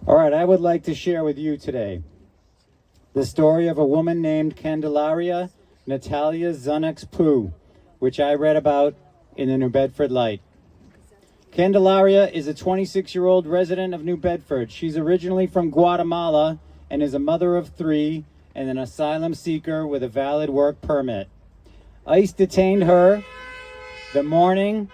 All right, I would like to share with you today the story of a woman named Candelaria Natalia Zunex Poo, which I read about in the New Bedford Light. Candelaria is a 26-year-old resident of New Bedford. She's originally from Guatemala and is a mother of 3 and an asylum seeker with a valid work permit. ICE detained her the morning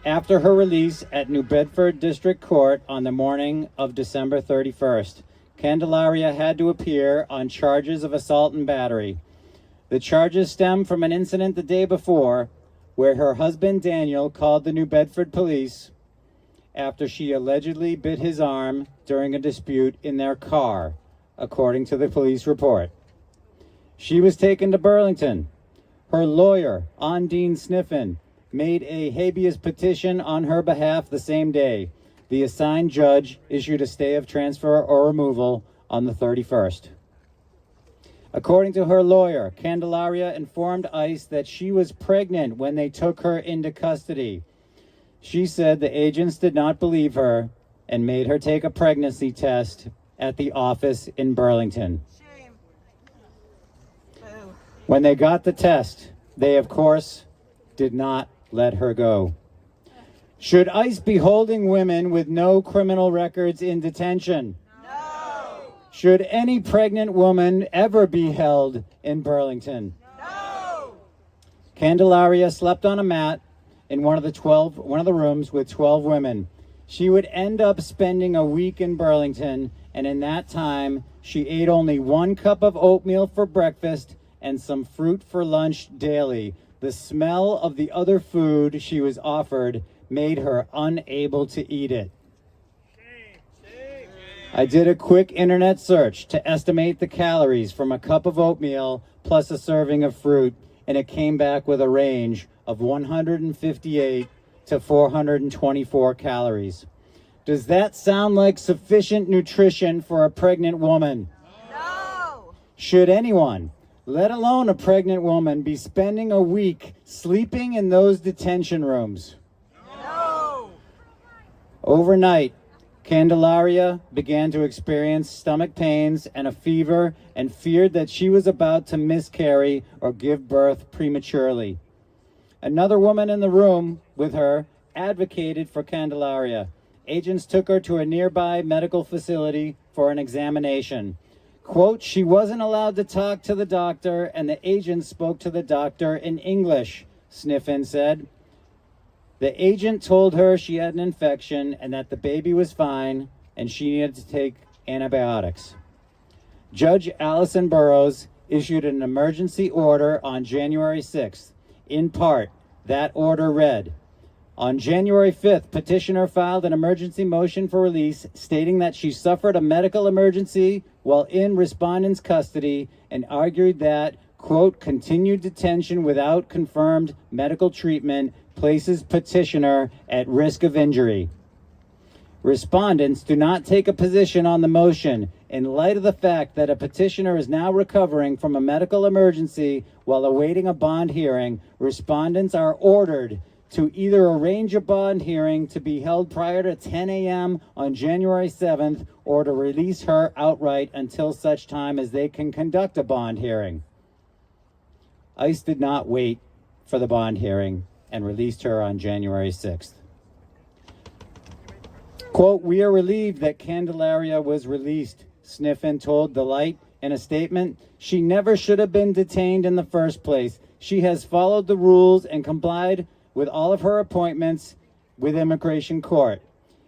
after her release at New Bedford District Court on the morning of December 31st. Candelaria had to appear on charges of assault and battery. The charges stem from an incident the day before where her husband Daniel called the New Bedford police after she allegedly bit his arm during a dispute in their car, according to the police report. She was taken to Burlington. Her lawyer, Ondine Sniffen, made a habeas petition on her behalf the same day. The assigned judge issued a stay of transfer or removal on the 31st. According to her lawyer, Candelaria informed ICE that she was pregnant when they took her into custody. She said the agents did not believe her and made her take a pregnancy test at the office in Burlington. Shame. When they got the test, they, of course, did not let her go. Should ICE be holding women with no criminal records in detention? No. Should any pregnant woman ever be held in Burlington? No. Candelaria slept on a mat in one of the rooms with 12 women. She would end up spending a week in Burlington, and in that time, she ate only 1 cup of oatmeal for breakfast and some fruit for lunch daily. The smell of the other food she was offered made her unable to eat it. I did a quick internet search to estimate the calories from a cup of oatmeal plus a serving of fruit, and it came back with a range of 158 to 424 calories. Does that sound like sufficient nutrition for a pregnant woman? No. Should anyone, let alone a pregnant woman, be spending a week sleeping in those detention rooms? No. Overnight, Candelaria began to experience stomach pains and a fever and feared that she was about to miscarry or give birth prematurely. Another woman in the room with her advocated for Candelaria. Agents took her to a nearby medical facility for an examination. Quote, she wasn't allowed to talk to the doctor, and the agent spoke to the doctor in English, Sniffen said. The agent told her she had an infection and that the baby was fine and she needed to take antibiotics. Judge Allison Burroughs issued an emergency order on January 6th. In part, that order read, on January 5th, petitioner filed an emergency motion for release stating that she suffered a medical emergency while in respondent's custody and argued that, quote, continued detention without confirmed medical treatment places petitioner at risk of injury. Respondents do not take a position on the motion in light of the fact that a petitioner is now recovering from a medical emergency while awaiting a bond hearing. Respondents are ordered to either arrange a bond hearing to be held prior to 10 a.m. on January 7th or to release her outright until such time as they can conduct a bond hearing. ICE did not wait for the bond hearing and released her on January 6th. Quote, we are relieved that Candelaria was released, Sniffen told The Light in a statement. She never should have been detained in the first place. She has followed the rules and complied with all of her appointments with immigration court.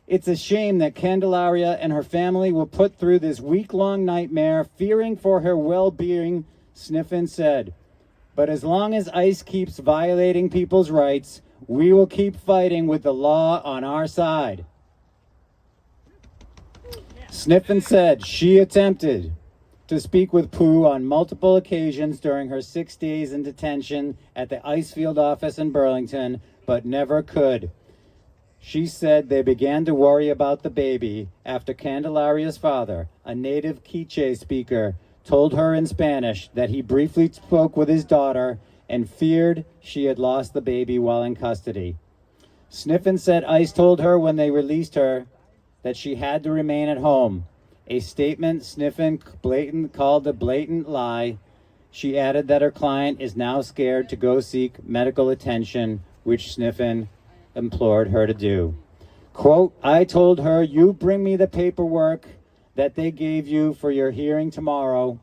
It's a shame that Candelaria and her family will put through this week-long nightmare fearing for her well-being, Sniffen said. But as long as ICE keeps violating people's rights, we will keep fighting with the law on our side. Sniffen said she attempted to speak with Poo on multiple occasions during her 6 days in detention at the ICE field office in Burlington, but never could. She said they began to worry about the baby after Candelaria's father, a native Quiche speaker, told her in Spanish that he briefly spoke with his daughter and feared she had lost the baby while in custody. Sniffen said ICE told her when they released her that she had to remain at home, a statement Sniffen called a blatant lie. She added that her client is now scared to go seek medical attention, which Sniffen implored her to do. Quote, I told her, you bring me the paperwork that they gave you for your hearing tomorrow,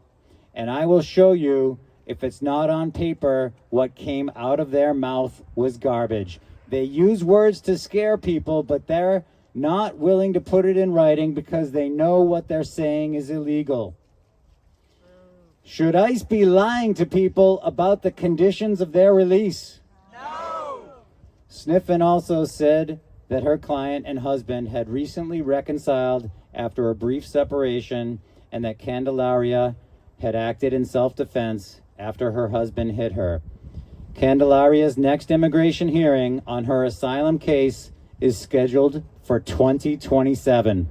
and I will show you if it's not on paper, what came out of their mouth was garbage. They use words to scare people, but they're not willing to put it in writing because they know what they're saying is illegal. Should ICE be lying to people about the conditions of their release? No. Sniffen also said that her client and husband had recently reconciled after a brief separation and that Candelaria had acted in self-defense after her husband hit her. Candelaria's next immigration hearing on her asylum case is scheduled for 2027.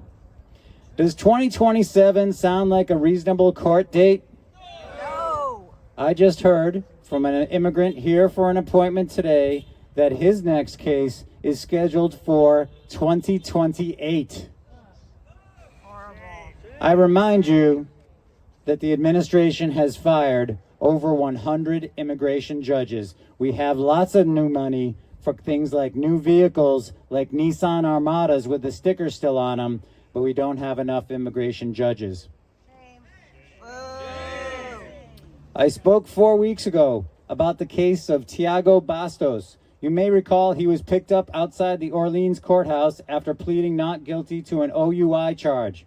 Does 2027 sound like a reasonable court date? No. I just heard from an immigrant here for an appointment today that his next case is scheduled for 2028. Horrible. I remind you that the administration has fired over 100 immigration judges. We have lots of new money for things like new vehicles, like Nissan Armadas with the sticker still on them, but we don't have enough immigration judges. Boo. I spoke 4 weeks ago about the case of Tiago Bastos. You may recall he was picked up outside the Orleans courthouse after pleading not guilty to an OUI charge.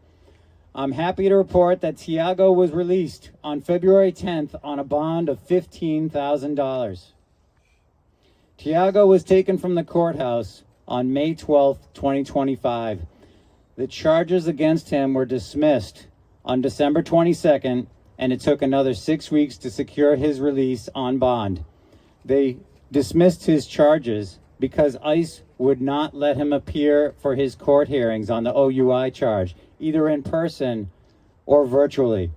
I'm happy to report that Tiago was released on February 10th on a bond of $15,000. Tiago was taken from the courthouse on May 12th, 2025. The charges against him were dismissed on December 22nd, and it took another 6 weeks to secure his release on bond. They dismissed his charges because ICE would not let him appear for his court hearings on the OUI charge, either in person or virtually.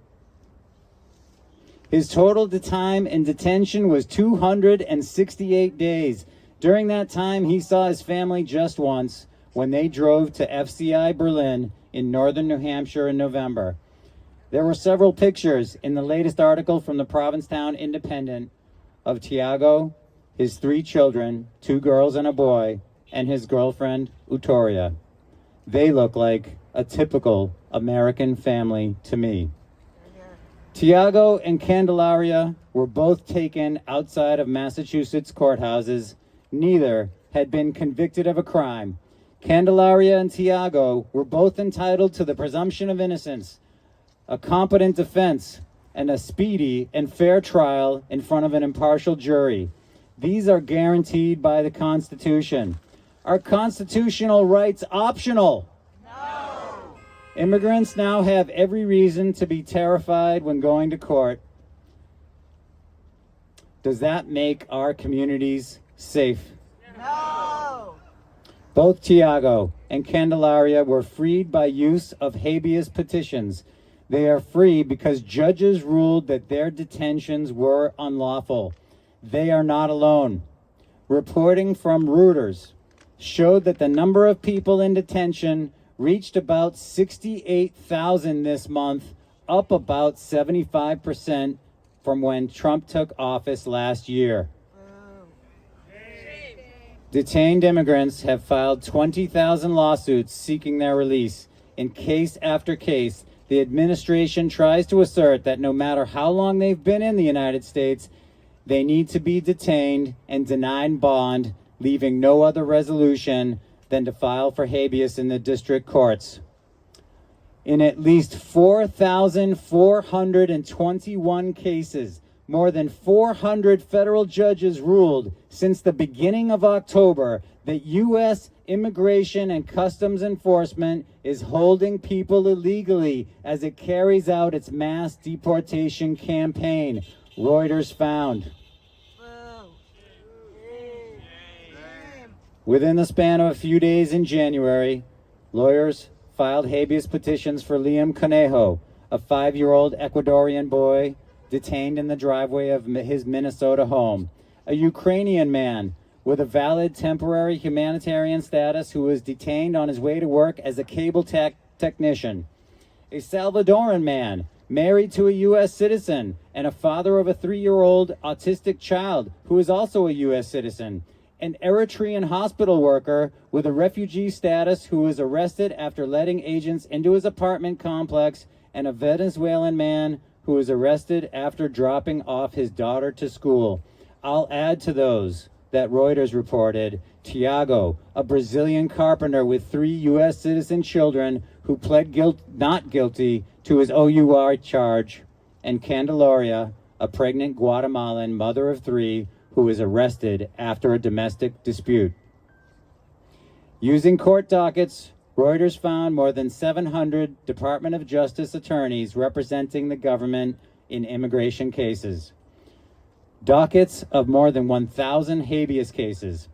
His total time in detention was 268 days. During that time, he saw his family just once when they drove to FCI Berlin in northern New Hampshire in November. There were several pictures in the latest article from the Provincetown Independent of Tiago, his 3 children, 2 girls and a boy, and his girlfriend, Utoria. They look like a typical American family to me. Tiago and Candelaria were both taken outside of Massachusetts courthouses. Neither had been convicted of a crime. Candelaria and Tiago were both entitled to the presumption of innocence, a competent defense, and a speedy and fair trial in front of an impartial jury. These are guaranteed by the Constitution. Are constitutional rights optional? No. Immigrants now have every reason to be terrified when going to court. Does that make our communities safe? No. Both Tiago and Candelaria were freed by use of habeas petitions. They are free because judges ruled that their detentions were unlawful. They are not alone. Reporting from Reuters showed that the number of people in detention reached about 68,000 this month, up about 75% from when Trump took office last year. Detained immigrants have filed 20,000 lawsuits seeking their release. In case after case, the administration tries to assert that no matter how long they've been in the United States, they need to be detained and denied bond, leaving no other resolution than to file for habeas in the district courts. In at least 4,421 cases, more than 400 federal judges ruled since the beginning of October that U.S. Immigration and Customs Enforcement is holding people illegally as it carries out its mass deportation campaign, Reuters found. Within the span of a few days in January, lawyers filed habeas petitions for Liam Conejo, a 5-year-old Ecuadorian boy detained in the driveway of his Minnesota home, a Ukrainian man with a valid temporary humanitarian status who was detained on his way to work as a cable technician. A Salvadoran man married to a U.S. citizen and a father of a 3-year-old autistic child who is also a U.S. citizen. An Eritrean hospital worker with a refugee status who was arrested after letting agents into his apartment complex, and a Venezuelan man who was arrested after dropping off his daughter to school. I'll add to those that Reuters reported Tiago, a Brazilian carpenter with 3 U.S. citizen children who pled not guilty to his OUR charge, and Candelaria, a pregnant Guatemalan mother of 3 who was arrested after a domestic dispute. Using court dockets, Reuters found more than 700 Department of Justice attorneys representing the government in immigration cases. Dockets of more than 1,000 habeas cases.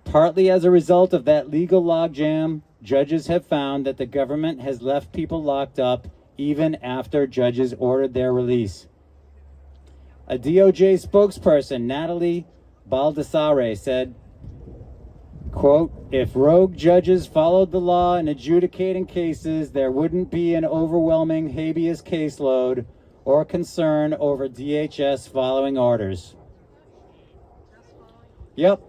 Partly as a result of that legal logjam, judges have found that the government has left people locked up even after judges ordered their release. A DOJ spokesperson, Natalie Baldassare, said, quote, "If rogue judges followed the law in adjudicating cases, there wouldn't be an overwhelming habeas caseload or concern over DHS following orders." Yep,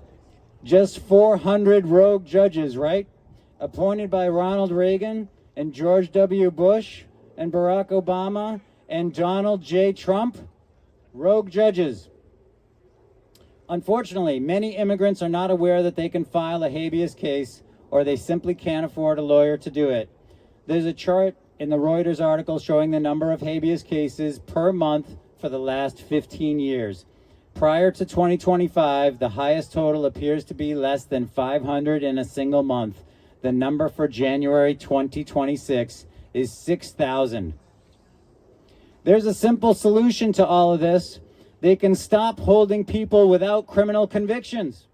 just 400 rogue judges, right? Appointed by Ronald Reagan and George W. Bush and Barack Obama and Donald J. Trump. Rogue judges. Unfortunately, many immigrants are not aware that they can file a habeas case, or they simply can't afford a lawyer to do it. There's a chart in the Reuters article showing the number of habeas cases per month for the last 15 years. Prior to 2025, the highest total appears to be less than 500 in a single month. The number for January 2026 is 6,000. There's a simple solution to all of this. They can stop holding people without criminal convictions.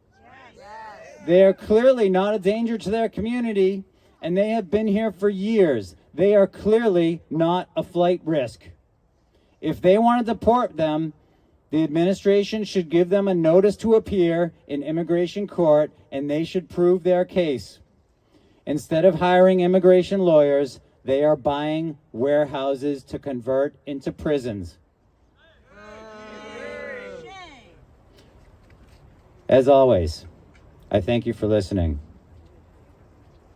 They are clearly not a danger to their community, and they have been here for years. They are clearly not a flight risk. If they want to deport them, the administration should give them a notice to appear in immigration court, and they should prove their case. Instead of hiring immigration lawyers, they are buying warehouses to convert into prisons. As always, I thank you for listening.